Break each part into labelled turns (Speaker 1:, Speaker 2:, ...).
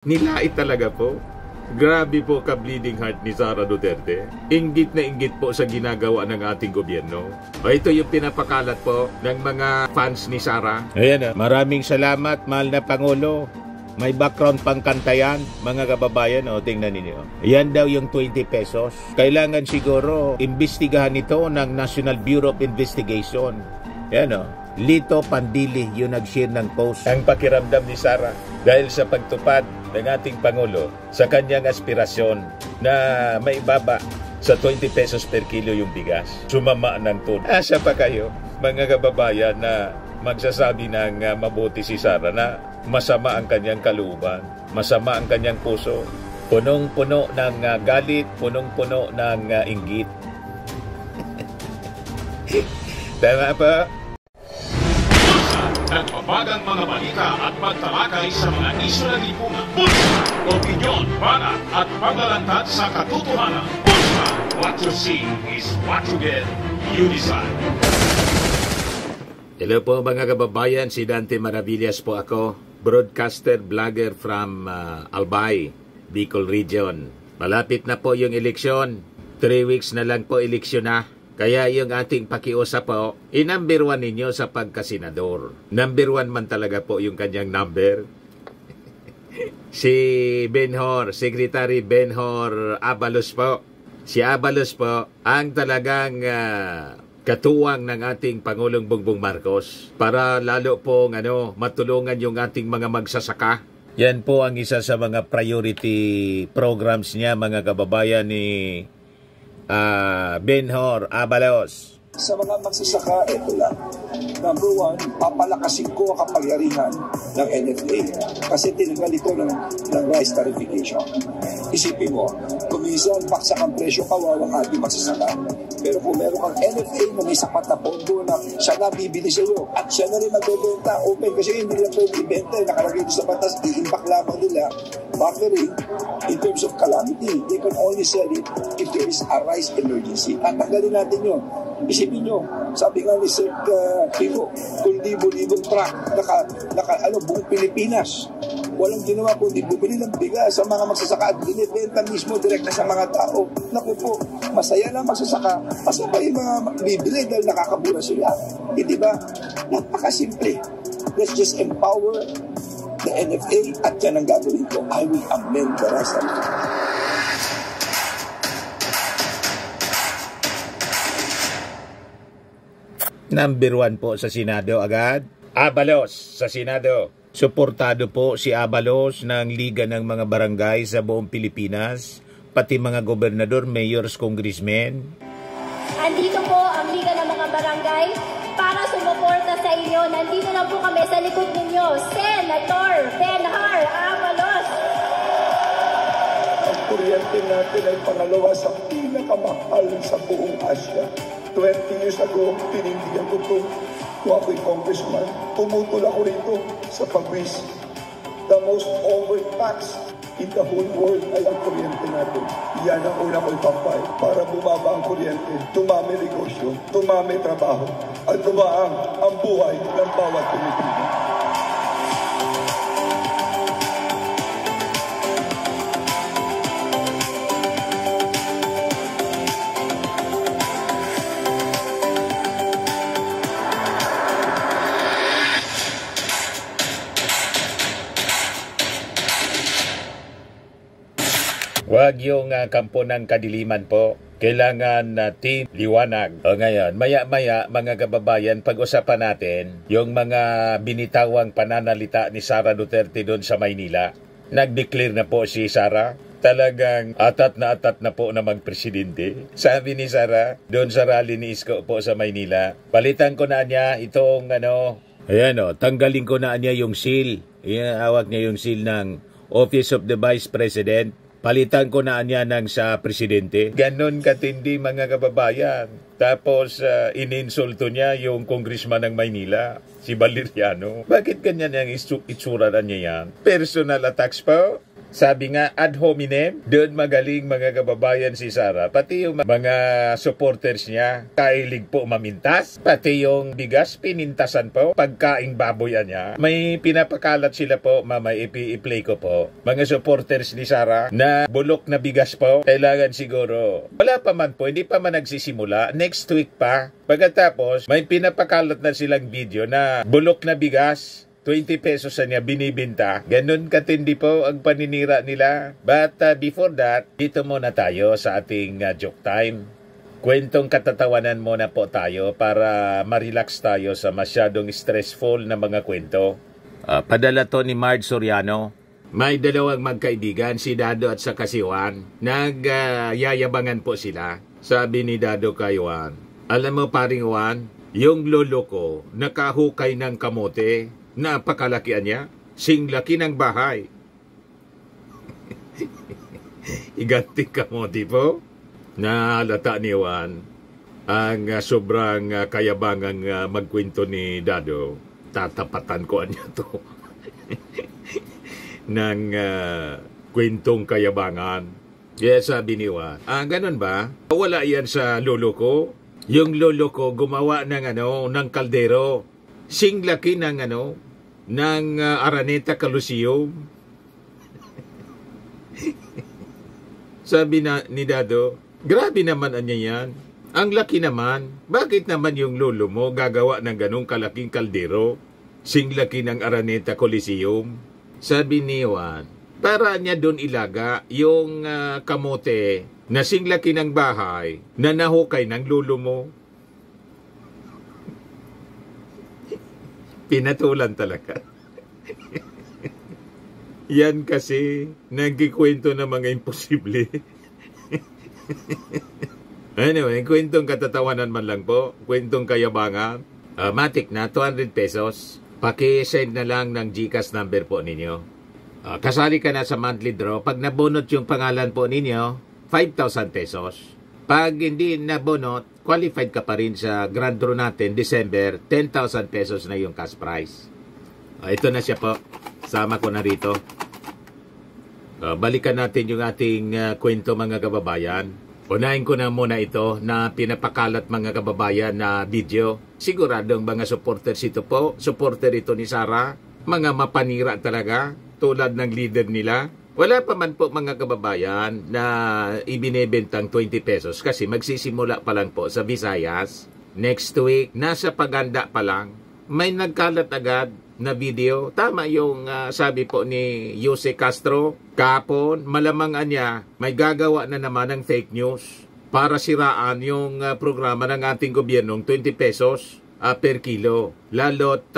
Speaker 1: Nilait talaga po. Grabe po ka-bleeding heart ni Sara Duterte. Inggit na inggit po sa ginagawa ng ating gobyerno. O ito yung pinapakalat po ng mga fans ni Sara. Ayan, maraming salamat, mahal na Pangulo. May background pang kanta yan, mga kababayan. O, tingnan ninyo. Yan daw yung 20 pesos. Kailangan siguro imbestigahan ito ng National Bureau of Investigation. Yan o. Lito Pandili yung nag-share ng post. Ang pakiramdam ni Sara dahil sa pagtupad ng ating Pangulo sa kanyang aspirasyon na maibaba sa 20 pesos per kilo yung bigas. Sumama ng tono. Asa pa kayo, mga kababayan, na magsasabi ng mabuti si Sara na masama ang kanyang kalooban, masama ang kanyang puso, punong-puno ng galit, punong-puno ng inggit. Tama pa?
Speaker 2: Nagpapagang mga balita at pagtalakay sa mga isyu ng lipunan. Bulsa! Opinyon, banat at paglalantad sa katotohanan. Bulsa! What you see is what you get. You decide.
Speaker 1: Hello po mga kababayan, si Dante Maravillas po ako. Broadcaster, vlogger from Albay, Bicol Region. Malapit na po yung eleksyon. 3 weeks na lang po eleksyon na. Kaya yung ating pakiusap po, number 1 ninyo sa pagkasenador. Number 1 man talaga po yung kanyang number. Si Benhor, Secretary Benhor Abalos po. Si Abalos po ang talagang katuwang ng ating Pangulong Bongbong Marcos para lalo pong matulungan yung ating mga magsasaka. Yan po ang isa sa mga priority programs niya, mga kababayan, ni Benhor Abalos.
Speaker 3: Sa mga magsasaka, ito lang. Number 1, papalakasin ko ang kapangyarihan ng NFA kasi tinanggal ito ng rice tariffication. Isipin mo, kuminsan baksak ang presyo, kawawang ating magsasaka. Pero kung meron kang NFA na may sapat na pondo na siya na bibili sa iyo at siya na rin magbebenta open kasi hindi nila pwede ibenta, nakalagay ito sa batas, i-impact lamang nila. Factory, in terms of calamity, they can only sell it if there is a rice emergency. At tanggalin natin yun. Isipin nyo, sabi nga ni Sir Pico, kung libo-libong truck, buong Pilipinas, walang ginawa kundi bumili ng bigas sa mga magsasaka at binibenta mismo direkta sa mga tao. Naku po, masaya lang magsasaka, masama yung mga bibili dahil nakakabura sila. Hindi ba? Napakasimple. Let's just empower the NFA at yan ang gagawin ko. I will amend the rice tariffication.
Speaker 1: Number 1 po sa Senado agad. Abalos sa Senado. Suportado po si Abalos ng Liga ng mga Barangay sa buong Pilipinas, pati mga gobernador, mayors, congressmen.
Speaker 4: Andito po ang Liga ng mga Barangay para sumuporta sa inyo. Nandito na po kami sa likod ninyo, Senator Benhor Abalos.
Speaker 3: Ang kuryente natin ay pangalawa sa pinakamahal sa buong Asia. 20 years ago, pinindigan ko ito. Kung ako'y congressman, tumutol ako rito sa pagwis. The most overtaxed in the whole world ay ang kuryente natin. Yan ang una ko'y pampay para bumaba ang kuryente, tumami negosyo, tumami trabaho, at tumaang ang buhay ng bawat Pilipino.
Speaker 1: Huwag yung kampo ng kadiliman po. Kailangan natin liwanag. O ngayon, maya-maya mga kababayan, pag-usapan natin yung mga binitawang pananalita ni Sara Duterte doon sa Maynila. Nag-declare na po si Sara. Talagang atat na po na magpresidente. Sabi ni Sara, doon sa rally ni Isko po sa Maynila, palitan ko na niya itong ayan tanggalin ko na niya yung seal. Hawak niya yung seal ng Office of the Vice President. Palitan ko na niya ng sa presidente. Ganon katindi mga kababayan. Tapos ininsulto niya yung congressman ng Maynila, si Valeriano. Bakit ganyan yung itsura niya yan? Personal attacks po? Sabi nga, ad hominem, doon magaling mga kababayan si Sara. Pati yung mga supporters niya, kailig po mamintas. Pati yung bigas, pinintasan po. Pagkaing baboyan niya. May pinapakalat sila po, mamay i-play ko po. Mga supporters ni Sara na bulok na bigas po. Kailangan siguro. Wala pa man po, hindi pa man nagsisimula. Next week pa. Pagkatapos, may pinapakalat na silang video na bulok na bigas. 20 pesos na niya binibinta. Ganun katindi po ang paninira nila. But before that, dito muna tayo sa ating joke time. Kwentong katatawanan muna po tayo para ma-relax tayo sa masyadong stressful na mga kwento. Padala to ni Marge Soriano. May dalawang magkaibigan, si Dado at saka si Juan. Nagyayabangan po sila. Sabi ni Dado kay Juan, alam mo paring Juan, yung lolo ko nakahukay ng kamote. Napakalakian niya, singlaki ng bahay. Iganting kamote po. Naalata ni Juan ang sobrang kayabangang magkwento ni Dado. Tatapatan ko niya to ng kwentong kayabangan. Kaya sabi ni Juan, ganun ba? Wala yan sa lolo ko. Yung lolo ko gumawa ng kaldero. Singlaki ng Araneta Coliseum. Sabi ni Dado, grabe naman anya yan. Ang laki naman. Bakit naman yung lolo mo gagawa ng ganong kalaking kaldero? Singlaki ng Araneta Coliseum. Sabi ni Juan, para niya doon ilaga yung kamote na singlaki ng bahay na nahukay ng lolo mo. Pinatulan talaga. Yan kasi, nagkikwento ng mga imposible. Anyway, kwentong katatawanan man lang po, kwentong kayabangan. Matik na, 200 pesos. Paki-send na lang ng GCash number po ninyo. Kasali ka na sa monthly draw. Pag nabunot yung pangalan po ninyo, 5,000 pesos. Pag hindi nabunot, qualified ka pa rin sa grand draw natin, December, 10,000 pesos na yung cash prize. Ito na siya po. Sama ko na rito. Balikan natin yung ating kwento mga kababayan. Unahin ko na muna ito na pinapakalat mga kababayan na video. Siguradong mga supporters ito po. Supporter ito ni Sara. Mga mapanira talaga. Tulad ng leader nila. Wala pa man po mga kababayan na ibinebentang 20 pesos kasi magsisimula pa lang po sa Visayas. Next week, nasa paganda pa lang, may nagkalat agad na video. Tama yung sabi po ni Jose Castro, kapon, malamang niya may gagawa na naman ng fake news para siraan yung programa ng ating gobyernong 20 pesos per kilo. Lalo't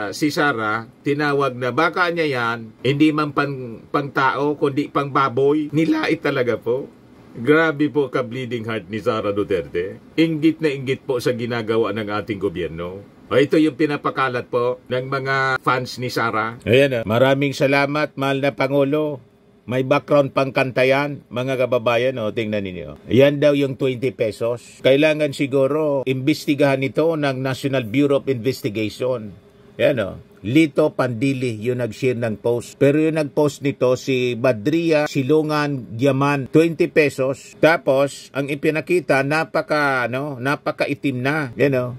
Speaker 1: si Sara, tinawag na baka niya yan, hindi man pang tao, kundi pang baboy. Nilait talaga po. Grabe po ka-bleeding heart ni Sara Duterte. Inggit na inggit po sa ginagawa ng ating gobyerno. Ito yung pinapakalat po ng mga fans ni Sara. Ayan, maraming salamat, mahal na Pangulo. May background pang kanta yan, mga kababayan, tingnan ninyo. Yan daw yung 20 pesos. Kailangan siguro imbestigahan ito ng National Bureau of Investigation. Yan Lito Pandili yung nag-share ng post. Pero yung nag-post nito si Badria Silungan Giaman, 20 pesos. Tapos, ang ipinakita, napaka-itim na.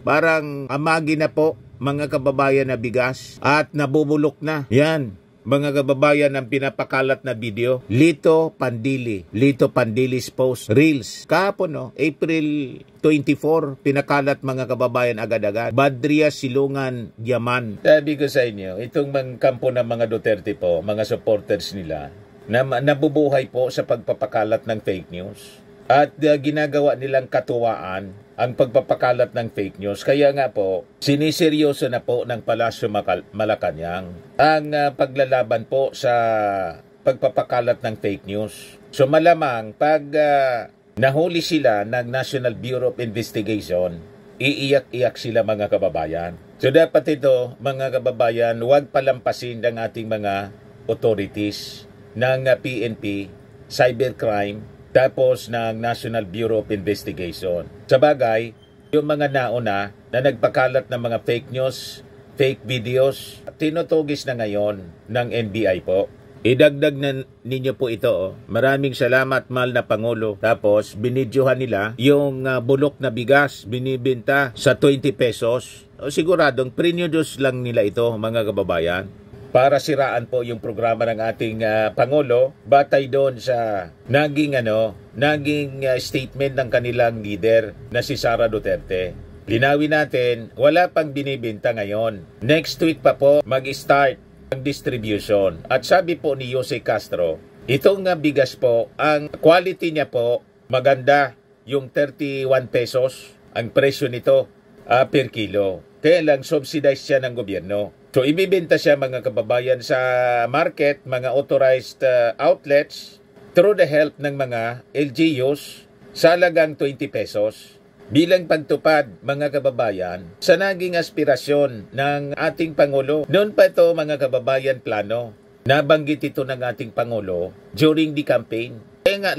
Speaker 1: Parang amagi na po, mga kababayan na bigas. At nabubulok na. Yan. Mga kababayan ang pinapakalat na video, Lito Pandili's post, Reels. Kahapon, April 24, pinakalat mga kababayan agad-agad. Badria Silungan Giaman. Sabi ko sa inyo, itong kampo ng mga Duterte po, mga supporters nila, na nabubuhay po sa pagpapakalat ng fake news. At ginagawa nilang katuwaan ang pagpapakalat ng fake news. Kaya nga po, siniseryoso na po ng Palasyo Malacanang ang paglalaban po sa pagpapakalat ng fake news. So malamang pag nahuli sila ng National Bureau of Investigation, iiyak-iyak sila mga kababayan. So dapat ito mga kababayan, huwag palampasin ng ating mga authorities ng PNP, cybercrime, tapos ng National Bureau of Investigation. Sa bagay, yung mga nauna na nagpakalat ng mga fake news, fake videos, tinutugis na ngayon ng NBI po. Idagdag na ninyo po ito. Maraming salamat, mahal na Pangulo. Tapos, binidyohan nila yung bulok na bigas, binibenta sa 20 pesos. Siguradong pre-news lang nila ito, mga kababayan. Para siraan po yung programa ng ating Pangulo, batay doon sa naging statement ng kanilang leader na si Sara Duterte. Linawin natin, wala pang binibenta ngayon. Next week pa po mag-start ang distribution. At sabi po ni Jose Castro, itong bigas po, ang quality niya po, maganda, yung 31 pesos ang presyo nito per kilo. Kaya lang subsidized siya ng gobyerno. So ibibenta siya, mga kababayan, sa market, mga authorized outlets through the help ng mga LGUs sa halagang 20 pesos. Bilang pagtupad, mga kababayan, sa naging aspirasyon ng ating Pangulo. Noon pa ito, mga kababayan, plano. Nabanggit ito ng ating Pangulo during the campaign. Kaya nga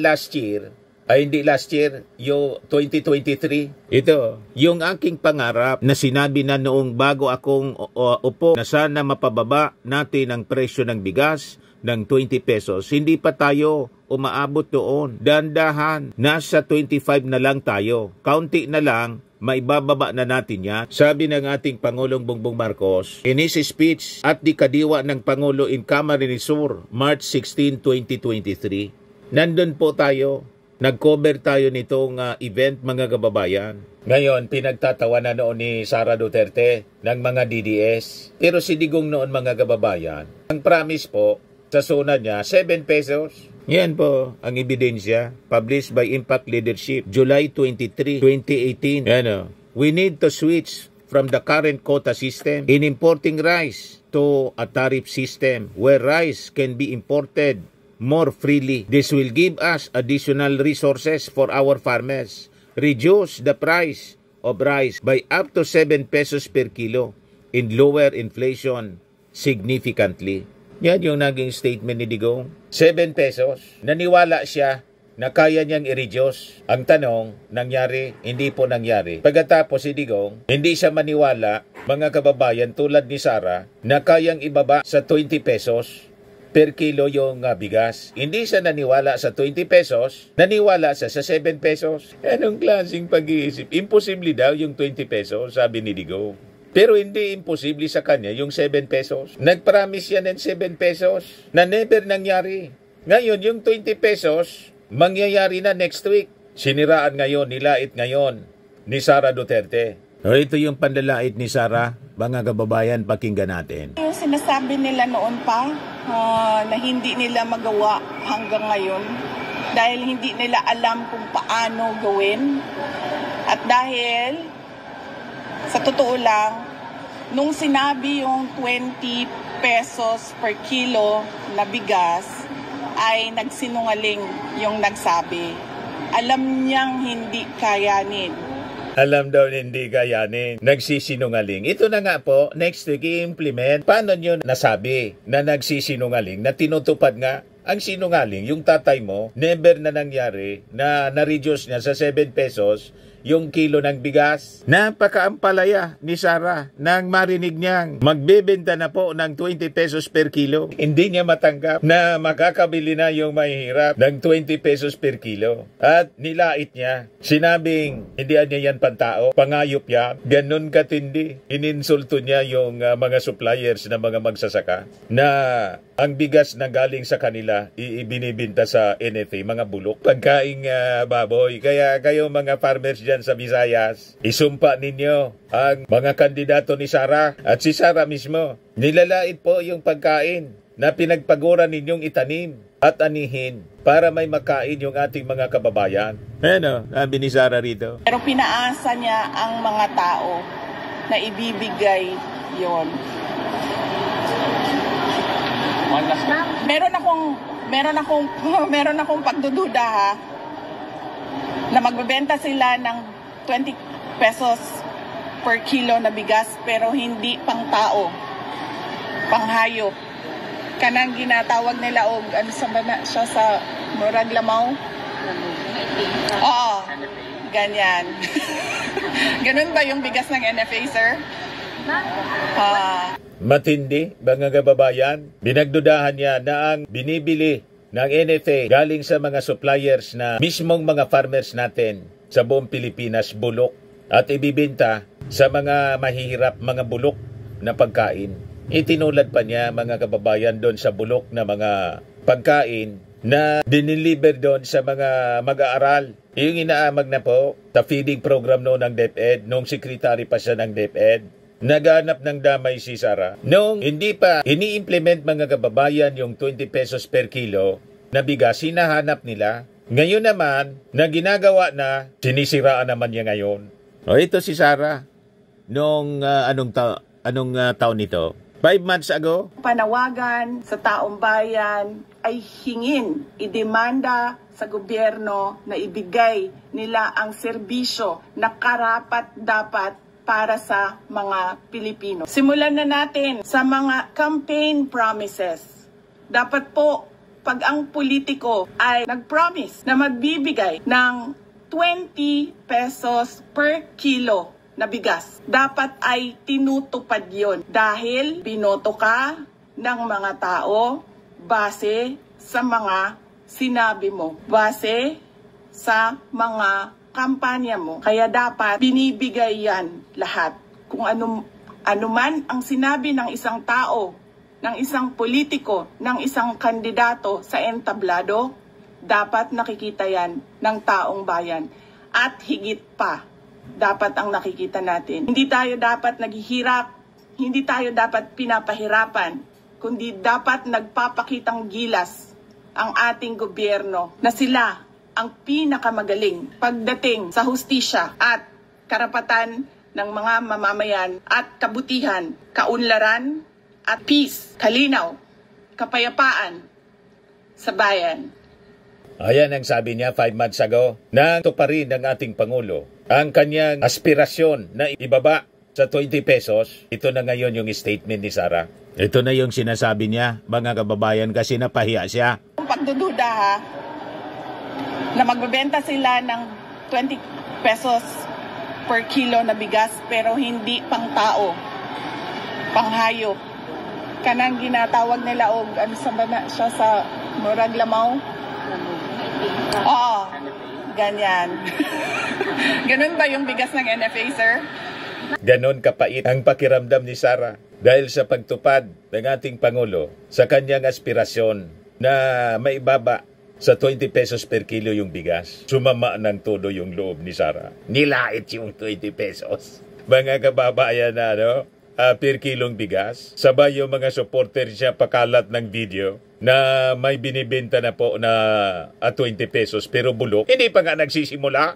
Speaker 1: yung 2023, ito, yung aking pangarap na sinabi na noong bago akong upo na sana mapababa natin ang presyo ng bigas ng 20 pesos. Hindi pa tayo umaabot doon. Dandahan, nasa 25 na lang tayo. Kaunti na lang, maibababa na natin yan. Sabi ng ating Pangulong Bongbong Marcos in his speech at di kadiwa ng Pangulo in Camarines Sur, March 16, 2023. Nandun po tayo. Nag-cover tayo nitong event, mga kababayan. Ngayon, pinagtatawa na noon ni Sara Duterte ng mga DDS. Pero si Digong noon, mga kababayan, ang promise po sa zona niya, 7 pesos. Yan po ang ebidensya, published by Impact Leadership, July 23, 2018. We need to switch from the current quota system in importing rice to a tariff system where rice can be imported more freely. This will give us additional resources for our farmers, reduce the price of rice by up to 7 pesos per kilo, and lower inflation significantly. Yan yung naging statement ni Digong. 7 pesos. Naniwala siya na kaya niyang i-reduce. Ang tanong, nangyari? Hindi po nangyari. Pagkatapos si Digong, hindi siya maniwala, mga kababayan, tulad ni Sara, na kayang ibaba sa 20 pesos per kilo yung bigas. Hindi siya naniwala sa 20 pesos, naniwala siya sa 7 pesos. Anong klaseng pag-iisip? Imposible daw yung 20 pesos, sabi ni Digong. Pero hindi imposible sa kanya yung 7 pesos. Nag-promise yan ng 7 pesos na never nangyari. Ngayon, yung 20 pesos, mangyayari na next week. Siniraan ngayon, nilait ngayon ni Sara Duterte. Ito yung panlalait ni Sara. Mga kababayan, pakinggan natin.
Speaker 5: Yung sinasabi nila noon pa na hindi nila magawa hanggang ngayon dahil hindi nila alam kung paano gawin. At dahil sa totoo lang, nung sinabi yung 20 pesos per kilo na bigas, ay nagsinungaling yung nagsabi. Alam niyang hindi kayanin.
Speaker 1: Alam daw hindi kayanin. Nagsisinungaling. Ito na nga po, next week i-implement. Paano nyo nasabi na nagsisinungaling, na tinutupad nga ang sinungaling? Yung tatay mo, never na nangyari na na-reduce niya sa 7 pesos yung kilo ng bigas. Napakaampalaya ni Sara nang marinig niyang magbebenta na po ng 20 pesos per kilo. Hindi niya matanggap na makakabili na yung mahihirap ng 20 pesos per kilo. At nilait niya. Sinabing hindi niya yan pantao, pangayop yan. Ganun katindi. Ininsulto niya yung mga suppliers na mga magsasaka na ang bigas na galing sa kanila ibinibinta sa NFA, mga bulok, pagkaing baboy. Kaya kayo mga farmers dyan sa Visayas, isumpa ninyo ang mga kandidato ni Sara at si Sara mismo. Nilalait po yung pagkain na pinagpaguran ninyong itanim at anihin para may makain yung ating mga kababayan. Sabi ni Sara rito.
Speaker 5: Pero pinaasa niya ang mga tao na ibibigay yon. Meron akong pagdududa ha, na magbebenta sila ng 20 pesos per kilo na bigas pero hindi pang tao, pang hayop. Kanang ginatawag nila og ano siya sa murag lamaw. Oo. Ganyan. Ganun ba yung bigas ng NFA, sir?
Speaker 1: Matindi, mga kababayan. Binagdudahan niya na ang binibili ng NFA galing sa mga suppliers na mismong mga farmers natin sa buong Pilipinas bulok at ibibenta sa mga mahihirap, mga bulok na pagkain. Itinulad pa niya, mga kababayan, doon sa bulok na mga pagkain na diniliver doon sa mga mag-aaral. Yung inaamag na po sa feeding program noon ng DepEd, noong secretary pa siya ng DepEd, naghanap ng damay si Sara. Noong hindi pa ini-implement, mga kababayan, yung 20 pesos per kilo na bigas, hinahanap nila. Ngayon naman, na ginagawa na, sinisiraan naman niya ngayon. O ito si Sara, noong anong taon nito? 5 months ago?
Speaker 5: Panawagan sa taong bayan ay hingin, idemanda sa gobyerno na ibigay nila ang serbisyo na karapat-dapat para sa mga Pilipino. Simulan na natin sa mga campaign promises. Dapat po, pag ang politiko ay nag-promise na magbibigay ng 20 pesos per kilo na bigas, dapat ay tinutupad yon dahil binoto ka ng mga tao base sa mga sinabi mo, base sa mga kampanya mo. Kaya dapat binibigay yan lahat. Kung ano man ang sinabi ng isang tao, ng isang politiko, ng isang kandidato sa entablado, dapat nakikita yan ng taong bayan. At higit pa, dapat ang nakikita natin. Hindi tayo dapat naghihirap, hindi tayo dapat pinapahirapan, kundi dapat nagpapakitang gilas ang ating gobyerno na sila ang pinakamagaling pagdating sa hustisya at karapatan ng mga mamamayan at kabutihan, kaunlaran at peace, kalinaw, kapayapaan sa bayan.
Speaker 1: Ayan ang sabi niya 5 months ago. Nang pa rin ng ating Pangulo ang kanyang aspirasyon na ibaba sa 20 pesos. Ito na ngayon yung statement ni Sara. Ito na yung sinasabi niya, mga kababayan, kasi napahiya siya.
Speaker 5: Pagdududa ha, na magbebenta sila ng 20 pesos per kilo na bigas pero hindi pang tao, pang hayop. Kanang ginatawag nila og ano sa bana siya sa murag lamaw. Oo, ganyan. Ganun ba yung bigas ng NFA, sir?
Speaker 1: Ganon kapait ang pakiramdam ni Sara dahil sa pagtupad ng ating Pangulo sa kanyang aspirasyon na maibaba sa 20 pesos per kilo yung bigas. Sumama ng todo yung loob ni Sara. Nilait yung 20 pesos. Mga kababayan na, per kilong bigas. Sabay yung mga supporter siya pakalat ng video na may binibenta na po na 20 pesos pero bulok. Hindi pa nga nagsisimula.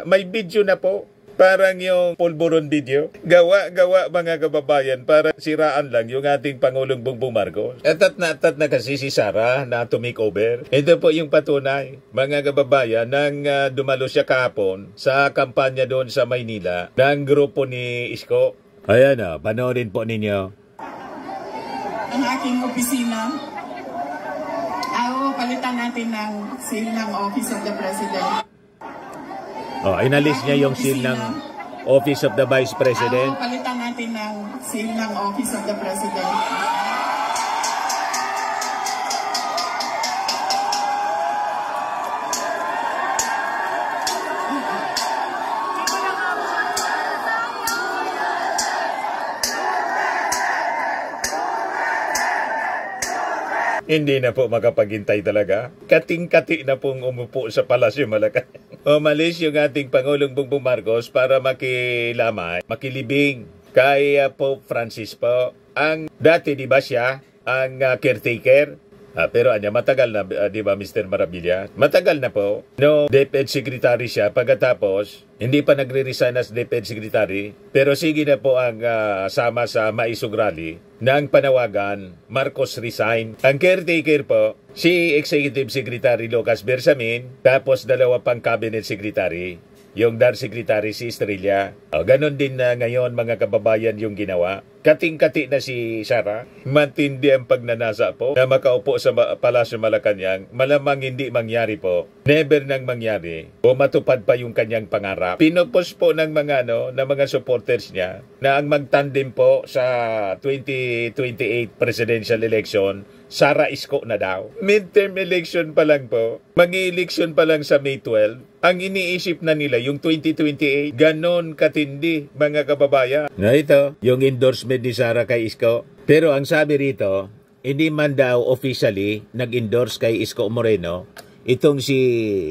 Speaker 1: May video na po. Parang yung pulburon video. Gawa mga kababayan para siraan lang yung ating Pangulong Bongbong Marcos. Atat na kasi si Sara na to make over. Ito po yung patunay, mga kababayan, nang dumalo siya kahapon sa kampanya doon sa Maynila ng grupo ni Isko. Ayan panoorin po ninyo.
Speaker 5: Ang aking opisina, palitan natin ng seal ng Office of the President.
Speaker 1: Inalis niya yung seal ng Office of the Vice President.
Speaker 5: Palitan natin ng seal ng Office of the President.
Speaker 1: Hindi na po makapaghintay talaga. Kating-kati na pong umupo sa Palasyo Malacanang. Umalis yung ating Pangulong Bongbong Marcos para makilibing kay Pope Francis po. Ang dati, di ba siya, ang caretaker? Pero matagal na, di ba, Mr. Marabilia? Matagal na po. No, DepEd Secretary siya. Pagkatapos, hindi pa nagre-resign as DepEd Secretary. Pero sige na po ang sama sa Maisog Rally ng panawagan, Marcos resign. Ang caretaker po, si Executive Secretary Lucas Bersamin, tapos 2 pang Cabinet Secretary. Yung DAR Secretary si Estrella. Ganon din na ngayon, mga kababayan, yung ginawa. Kating-kati na si Sara. Matindi ang pagnanasa po na makaupo sa Palasyo Malacanang. Malamang hindi mangyari po. Never nang mangyari. O matupad pa yung kanyang pangarap. Pinopos po ng mga mga supporters niya na ang magtandem po sa 2028 presidential election, Sara Isko na daw. Midterm election pa lang po. Mag-election pa lang sa May 12. Ang iniisip na nila, yung 2028, ganon katindi, mga kababayan. Na ito, yung endorsement ni Sara kay Isko. Pero ang sabi rito, hindi man daw officially nag-endorse kay Isko Moreno itong si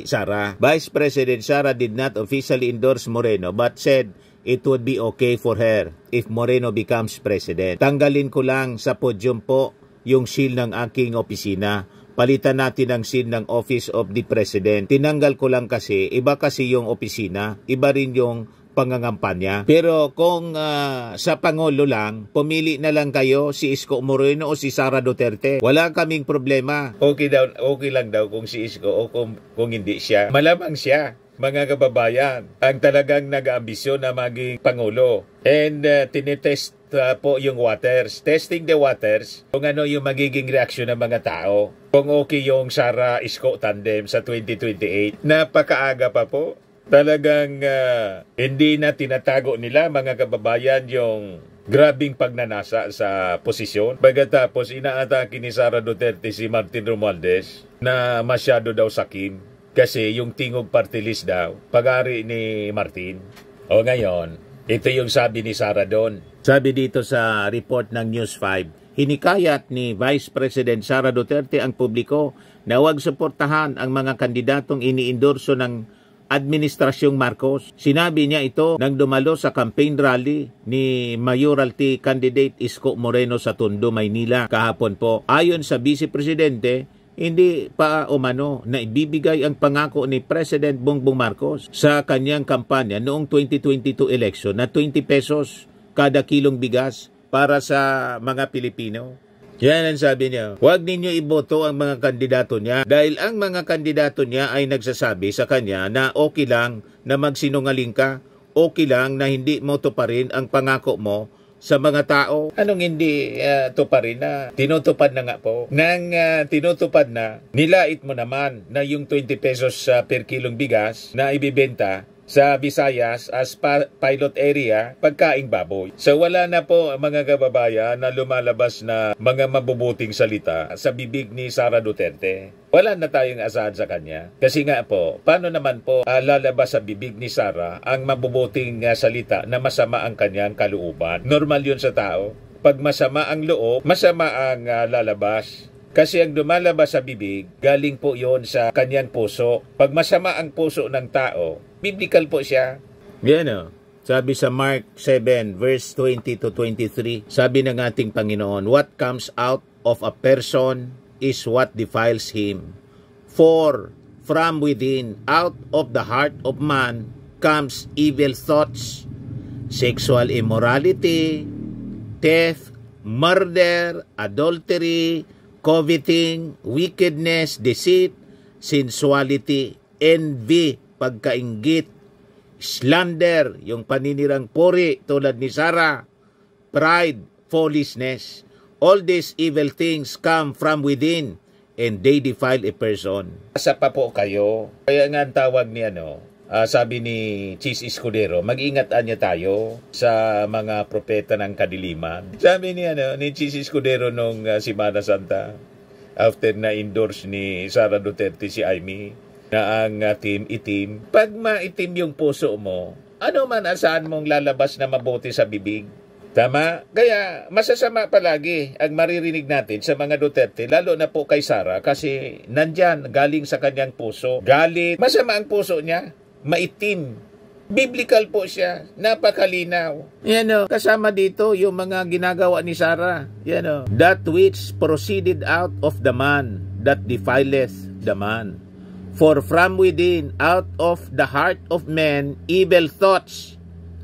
Speaker 1: Sara. Vice President Sara did not officially endorse Moreno but said it would be okay for her if Moreno becomes president. Tanggalin ko lang sa podium po yung seal ng aking opisina. Palitan natin ang seal ng Office of the President. Tinanggal ko lang kasi, iba kasi yung opisina, iba rin yung pangangampanya. Pero kung sa Pangulo lang, pumili na lang kayo si Isko Moreno o si Sara Duterte. Wala kaming problema. Okay lang daw kung si Isko o kung hindi siya. Malamang siya, mga kababayan, ang talagang nag-aambisyon na maging Pangulo. And tinetest po yung waters. Testing the waters kung ano yung magiging reaksyon ng mga tao. Kung okay yung Sara Isko tandem sa 2028. Napakaaga pa po. Talagang hindi na tinatago nila, mga kababayan, yung grabing pagnanasa sa posisyon. Pagkatapos inaatake ni Sara Duterte si Martin Romualdez na masyado daw sakim kasi yung tingog party list daw, pag-ari ni Martin. O ngayon, ito yung sabi ni Sara doon. Sabi dito sa report ng News 5, hinikayat ni Vice President Sara Duterte ang publiko na huwag suportahan ang mga kandidatong iniendorso ng Administrasyong Marcos. Sinabi niya ito nang dumalo sa campaign rally ni Mayoralty candidate Isko Moreno sa Tondo, Maynila kahapon po. Ayon sa Vice Presidente, hindi pa umano na ibibigay ang pangako ni President Bongbong Marcos sa kanyang kampanya noong 2022 election na 20 pesos kada kilong bigas para sa mga Pilipino. Yan ang sabi niya. Huwag ninyo iboto ang mga kandidato niya dahil ang mga kandidato niya ay nagsasabi sa kanya na okay lang na magsinungaling ka, okay lang na hindi mo tuparin ang pangako mo sa mga tao. Anong hindi tuparin na? Tinutupad na nga po. Nang tinutupad na, nilait mo naman na yung 20 pesos per kilong bigas na ibibenta sa Visayas as pilot area, pagkaing baboy. So wala na po, mga kababayan, na lumalabas na mga mabubuting salita sa bibig ni Sara Duterte. Wala na tayong asahan sa kanya. Kasi nga po, paano naman po lalabas sa bibig ni Sara ang mabubuting salita na masama ang kanyang kalooban? Normal yun sa tao. Pag masama ang loob, masama ang lalabas. Kasi ang lumalabas sa bibig, galing po yon sa kanyang puso. Pag masama ang puso ng tao, biblical po siya. Yan o. Sabi sa Mark 7 verse 20 to 23, sabi ng ating Panginoon, what comes out of a person is what defiles him. For from within, out of the heart of man, comes evil thoughts, sexual immorality, theft, murder, adultery, coveting, wickedness, deceit, sensuality, envy, pagkainggit, slander, yung paninirang puri tulad ni Sara, pride, foolishness. All these evil things come from within and they defile a person. Asa pa po kayo. Kaya nga ang tawag ni sabi ni Chis Escudero, mag-ingat niya tayo sa mga propeta ng kadiliman. Sabi ni Chis Escudero nung Semana Santa, after na endorse ni Sara Duterte si Amy, na ang team itim. Pag maitim yung puso mo, ano man asahan mong lalabas na mabuti sa bibig? Tama? Kaya masasama palagi ang maririnig natin sa mga Duterte, lalo na po kay Sara, kasi nandyan, galing sa kanyang puso. Galit. Masama ang puso niya. Maitim. Biblical po siya. Napakalinaw. Yan kasama dito yung mga ginagawa ni Sara. Yan that which proceeded out of the man, that defileth the man. For from within, out of the heart of men, evil thoughts,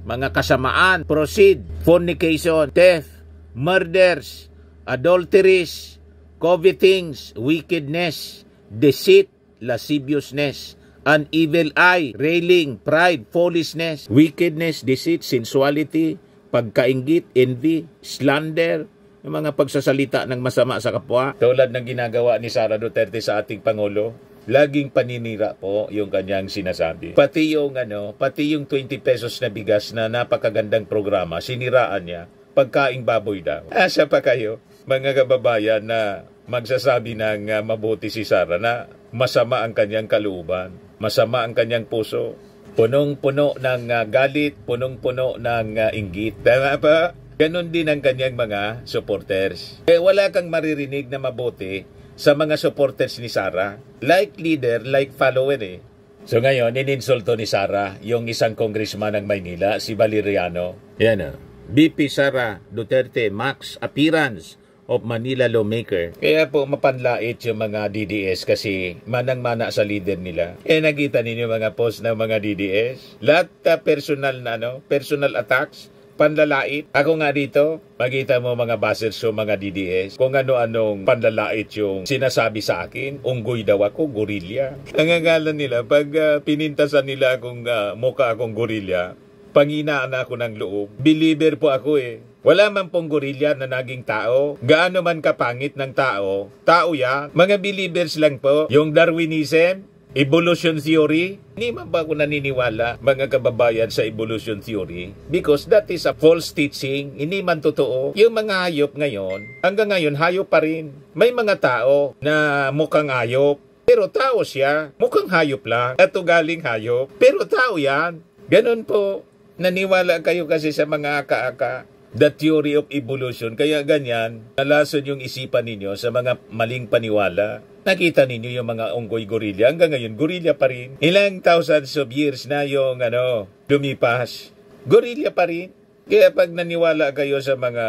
Speaker 1: mga kasamaan, proceed, fornication, theft, murders, adulteries, covetings, wickedness, deceit, lasciviousness, an evil eye, railing, pride, foolishness, wickedness, deceit, sensuality, pagkainggit, envy, slander, yung mga pagsasalita ng masama sa kapwa. Tulad ng ginagawa ni Sara Duterte sa ating Pangulo, laging paninira po yung kanyang sinasabi. Pati yung 20 pesos na bigas na napakagandang programa, siniraan niya, pagkaing baboy daw. Asa pa kayo, mga kababayan, na magsasabi ng mabuti si Sara na masama ang kanyang kalooban, masama ang kanyang puso, punong-puno ng galit, punong-puno ng inggit. Tama ba? Ganon din ang kanyang mga supporters. Wala kang maririnig na mabuti sa mga supporters ni Sara. Like leader, like follower eh. So ngayon, ininsulto ni Sara yung isang congressman ng Maynila, si Valeriano. Yan BP Sara Duterte Max Appearance of Manila Lawmaker. Kaya po mapanlait yung mga DDS kasi manang-mana sa leader nila. Nakita ninyo mga post ng mga DDS? Lahat personal na personal attacks, panlalait. Ako nga dito, makita mo mga bashers o mga DDS, kung ano-anong panlalait yung sinasabi sa akin. Unggoy daw ako, gorilla. Ang angalan nila, pag pinintasan nila akong mukha akong gorilla, panginaan ako ng loob. Believer po ako eh. Wala man pong gorilla na naging tao. Gaano man kapangit ng tao, tao yan. Mga believers lang po. Yung Darwinism, evolution theory, hindi man ba ako naniniwala, mga kababayan, sa evolution theory? Because that is a false teaching. Hindi man totoo. Yung mga hayop ngayon, hanggang ngayon, hayop pa rin. May mga tao na mukhang hayop, pero tao siya. Mukhang hayop lang, at ugaling hayop, pero tao yan. Ganon po. Naniwala kayo kasi sa mga aka-aka, the theory of evolution. Kaya ganyan, nalason yung isipan ninyo sa mga maling paniwala. Nakita ninyo yung mga unggoy gorilla. Hanggang ngayon, gorilla pa rin. Ilang thousands of years na yung lumipas. Gorilla pa rin. Kaya pag naniwala kayo sa mga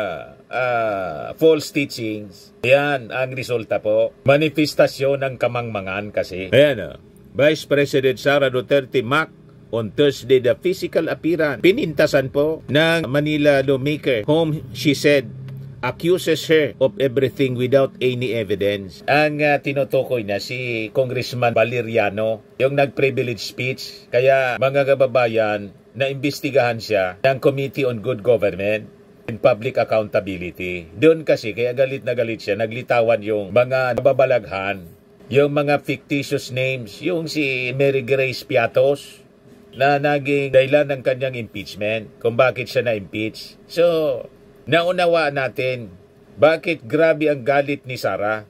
Speaker 1: false teachings, yan ang resulta po. Manifestasyon ng kamangmangan kasi. Ayan Vice President Sara Duterte Mac on Thursday the physical appearance. Pinintasan po ng Manila Lawmaker whom she said accuses her of everything without any evidence. Ang tinutukoy na si Congressman Valeriano, yung nag-privilege speech. Kaya mga kababayan, naimbestigahan siya ng Committee on Good Government and Public Accountability. Doon kasi, kaya galit na galit siya, naglitawan yung mga nababalaghan, yung mga fictitious names, yung si Mary Grace Piatos, na naging dahilan ng kanyang impeachment, kung bakit siya na-impeach. So, naunawaan natin bakit grabe ang galit ni Sara.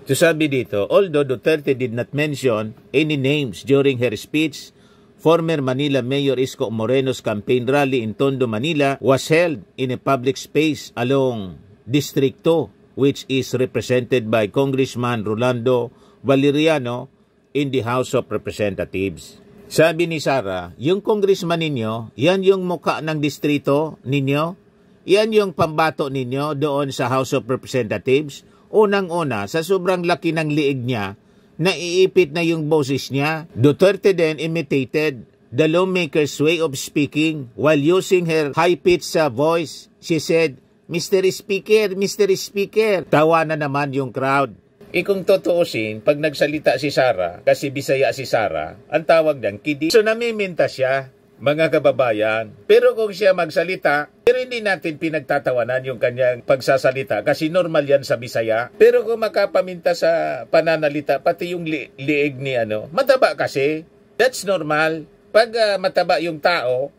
Speaker 1: So sabi dito, although Duterte did not mention any names during her speech, former Manila Mayor Isko Moreno's campaign rally in Tondo, Manila was held in a public space along District 2, which is represented by Congressman Rolando Valeriano in the House of Representatives. Sabi ni Sara, yung congressman ninyo, yan yung mukha ng distrito ninyo, yan yung pambato ninyo doon sa House of Representatives. Unang-una, sa sobrang laki ng liig niya, naiipit na yung boses niya. Duterte then imitated the lawmaker's way of speaking while using her high-pitched voice. She said, Mr. Speaker, Mr. Speaker. Tawa na naman yung crowd. Kung tutuusin, pag nagsalita si Sara, kasi Bisaya si Sara, ang tawag niyang kidi. So namiminta siya, mga kababayan. Pero kung siya magsalita, pero hindi natin pinagtatawanan yung kanyang pagsasalita kasi normal yan sa Bisaya. Pero kung makapaminta sa pananalita, pati yung liig ni mataba kasi. That's normal. Pag mataba yung tao,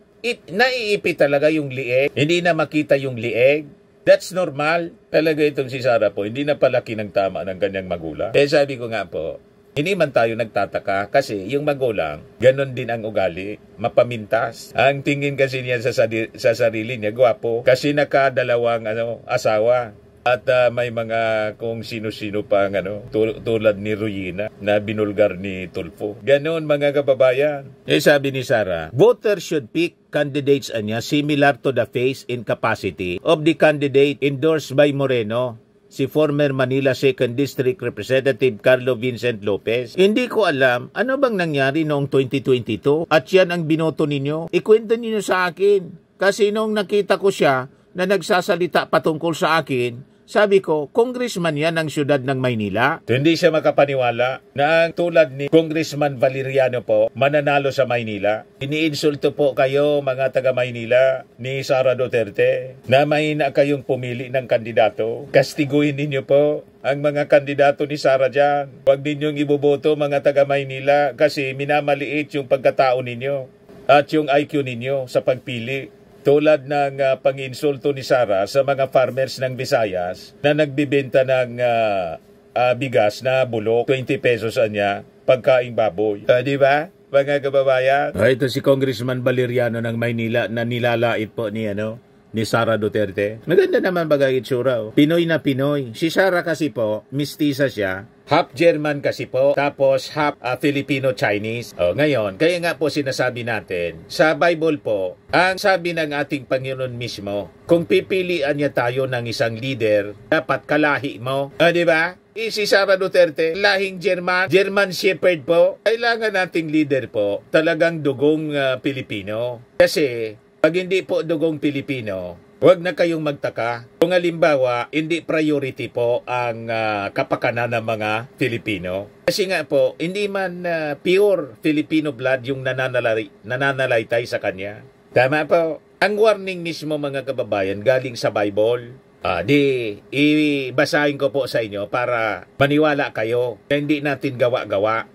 Speaker 1: naiipit talaga yung liig. Hindi na makita yung liig. That's normal. Talaga itong si Sara po, hindi na palaki ng tama ng kanyang magulang. Sabi ko nga po, hindi man tayo nagtataka kasi yung magulang, ganon din ang ugali, mapamintas. Ang tingin kasi niya sa sarili niya, gwapo, kasi nakadalawang asawa. At may mga kung sino-sino pang tulad ni Ruyina na binulgar ni Tulfo. Ganon mga kababayan. Sabi ni Sara, voters should pick candidates similar to the face and capacity of the candidate endorsed by Moreno, si former Manila 2nd District Representative Carlo Vincent Lopez. Hindi ko alam ano bang nangyari noong 2022 at yan ang binoto ninyo. Ikwento ninyo sa akin. Kasi noong nakita ko siya na nagsasalita patungkol sa akin,
Speaker 6: Sabi ko, congressman yan ng siyudad ng Maynila.
Speaker 1: Hindi siya makapaniwala na ang tulad ni Congressman Valeriano po, mananalo sa Maynila. Iniinsulto po kayo mga taga Maynila ni Sara Duterte na mahina kayong pumili ng kandidato. Kastiguin ninyo po ang mga kandidato ni Sara dyan. Huwag ninyong iboboto mga taga Maynila kasi minamaliit yung pagkatao ninyo at yung IQ ninyo sa pagpili. Tulad ng pang-insulto ni Sara sa mga farmers ng Visayas na nagbibenta ng bigas na bulok, 20 pesos anya, pagkaing baboy. Di ba, mga kababayan?
Speaker 6: Ito si Congressman Valeriano ng Maynila na nilalait po ni Sara Duterte. Maganda naman bagay itsura. Pinoy na Pinoy. Si Sara kasi po, mistisa siya.
Speaker 1: Half German kasi po, tapos half Filipino-Chinese. Ngayon, kaya nga po sinasabi natin, sa Bible po, ang sabi ng ating Panginoon mismo, kung pipilian niya tayo ng isang leader, dapat kalahi mo. Di ba? Si Sara Duterte, lahing German Shepherd po. Kailangan nating leader po, talagang dugong Pilipino. Kasi, pag hindi po dugong Pilipino, huwag na kayong magtaka. Kung halimbawa, hindi priority po ang kapakanan ng mga Filipino. Kasi nga po, hindi man pure Filipino blood yung nananalaytay sa kanya. Tama po. Ang warning mismo mga kababayan galing sa Bible. Ibasahin ko po sa inyo para maniwala kayo na hindi natin gawa-gawa.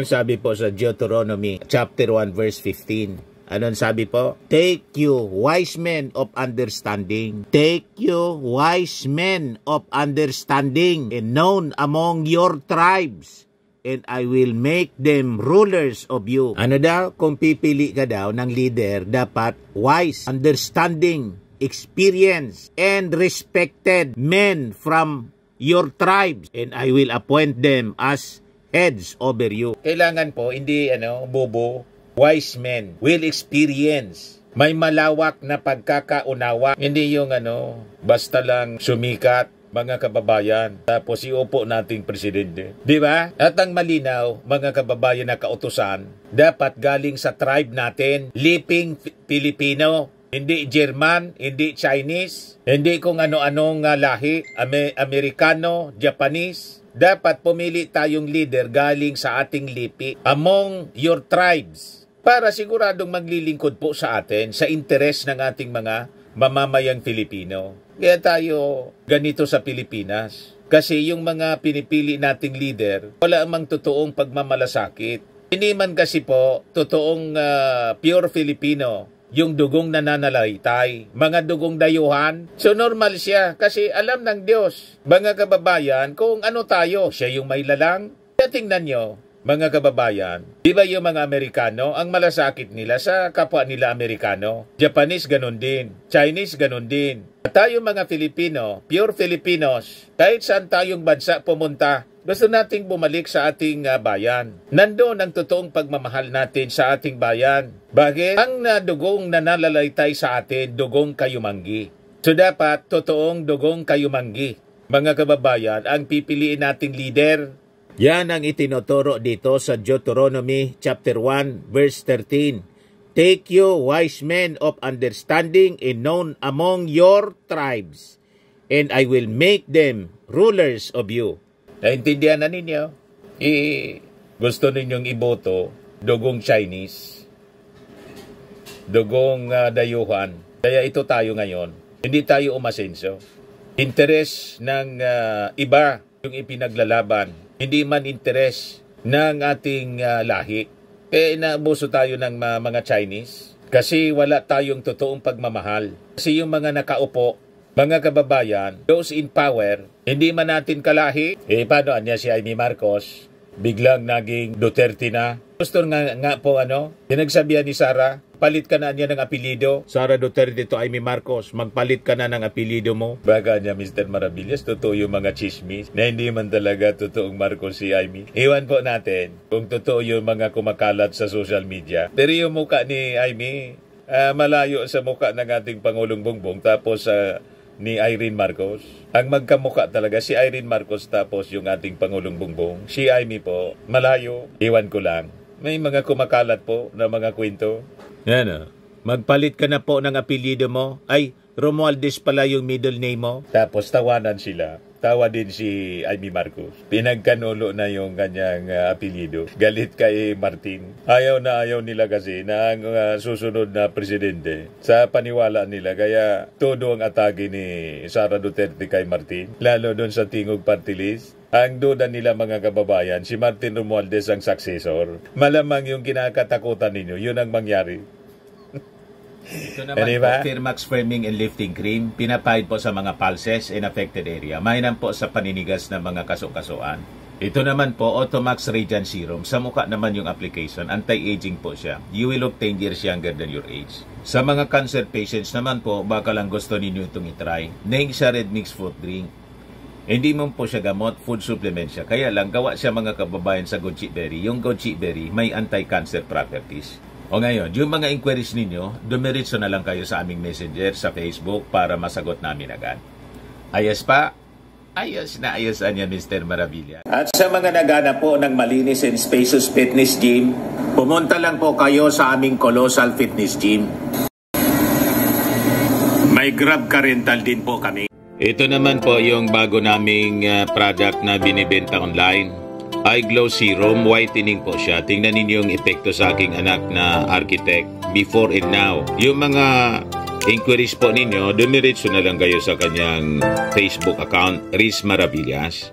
Speaker 6: Sabi po sa Deuteronomy chapter 1 verse 15. Anong sabi po? Take you wise men of understanding. Take you wise men of understanding and known among your tribes. And I will make them rulers of you. Ano daw? Kung pipili ka daw ng leader, dapat wise, understanding, experience, and respected men from your tribes. And I will appoint them as heads over you.
Speaker 1: Kailangan po, hindi bobo. Wise men will experience. May malawak na pagkakaunawa. Hindi yung basta lang sumikat, mga kababayan, tapos iupo nating presidente. Di ba? At ang malinaw, mga kababayan na kautusan, dapat galing sa tribe natin, liping Pilipino. Hindi German, hindi Chinese, hindi kung ano-anong lahi, Amerikano, Japanese. Dapat pumili tayong leader galing sa ating lipi, among your tribes. Para siguradong maglilingkod po sa atin sa interes ng ating mga mamamayang Filipino. Kaya tayo ganito sa Pilipinas. Kasi yung mga pinipili nating leader, wala amang totoong pagmamalasakit. Hindi man kasi po totoong pure Filipino, yung dugong nananalaytay, mga dugong dayuhan. So normal siya kasi alam ng Diyos, mga kababayan, kung ano tayo, siya yung may lalang. Kaya tingnan nyo, mga kababayan, di ba yung mga Amerikano, ang malasakit nila sa kapwa nila Amerikano? Japanese ganun din, Chinese ganun din. At tayo mga Filipino, pure Filipinos, kahit saan tayong bansa pumunta, gusto nating bumalik sa ating bayan. Nandoon ang totoong pagmamahal natin sa ating bayan. Bakit? Ang dugong nananalaytay sa atin, dugong kayumanggi. So dapat totoong dugong kayumanggi. Mga kababayan, ang pipiliin nating leader.
Speaker 6: Yan ang itinuturo dito sa Deuteronomy chapter 1 verse 13. Take you wise men of understanding and known among your tribes, and I will make them rulers of you.
Speaker 1: Naintindihan na ninyo? Gusto ninyong iboto dugong Chinese, dugong dayuhan. Kaya ito tayo ngayon. Hindi tayo umasenso. Interes ng iba yung ipinaglalaban. Hindi man interes ng ating lahi. Kaya inaabuso tayo ng mga Chinese. Kasi wala tayong totoong pagmamahal. Kasi yung mga nakaupo, mga kababayan, those in power, hindi man natin kalahi. Paano niya si Amy Marcos? Biglang naging Duterte na. Gusto nga po pinagsabihan ni Sara, palit ka na niya ng apelido. Sara Duterte to Amy Marcos, magpalit ka na ng apelido mo. Baka niya Mr. Maravillas, totoo yung mga chismis na hindi man talaga totoong Marcos si Amy. Iwan po natin kung totoo yung mga kumakalat sa social media. Pero yung mukha ni Amy, malayo sa mukha ng ating Pangulong Bongbong tapos ni Irene Marcos. Ang magkamukha talaga si Irene Marcos tapos yung ating Pangulong Bongbong. Si Amy po, malayo. Iwan ko lang. May mga kumakalat po na mga kwento.
Speaker 6: Yan Magpalit ka na po ng apelyido mo. Ay, Romualdez pala yung middle name mo. Tapos tawanan sila. Tawa din si Amy Marcos. Pinagkanulo na yung kanyang apelyido. Galit kay Martin. Ayaw na ayaw nila kasi na ang susunod na presidente sa paniwala nila. Kaya todo ang atake ni Sara Duterte kay Martin. Lalo doon sa Tingog Party List. Ang duda nila mga kababayan, si Martin Romualdez ang successor. Malamang yung kinakatakutan ninyo, yun ang mangyari. Ito naman po, Firmax Firming and Lifting Cream, pinapahid po sa mga pulses in affected area. Mainam po sa paninigas ng mga kaso-kasuan. Ito naman po, Automax Radiant Serum. Sa mukha naman yung application, anti-aging po siya. You will look 10 years younger than your age. Sa mga cancer patients naman po, baka lang gusto ninyo itong itry. Naing siya Red Mix Fruit Drink. Hindi mo po siya gamot, food supplement siya. Kaya lang, gawa siya mga kababayan sa goji berry. Yung goji berry, may anti-cancer properties. O ngayon, yung mga inquiries ninyo, dumiritso na lang kayo sa aming messenger sa Facebook para masagot namin agad. Ayos pa? Ayos na ayos niya, Mr. Maravilla. At sa mga naghanap po ng malinis and spacious fitness gym, pumunta lang po kayo sa aming Colossal Fitness Gym. May Grab ka rental din po kami. Ito naman po yung bago naming product na binibenta online. Eye Glow Serum, whitening po siya. Tingnan ninyo yung epekto sa aking anak na architect before and now. Yung mga inquiries po ninyo, dumiretso na lang kayo sa kanyang Facebook account, Riz Maravillas.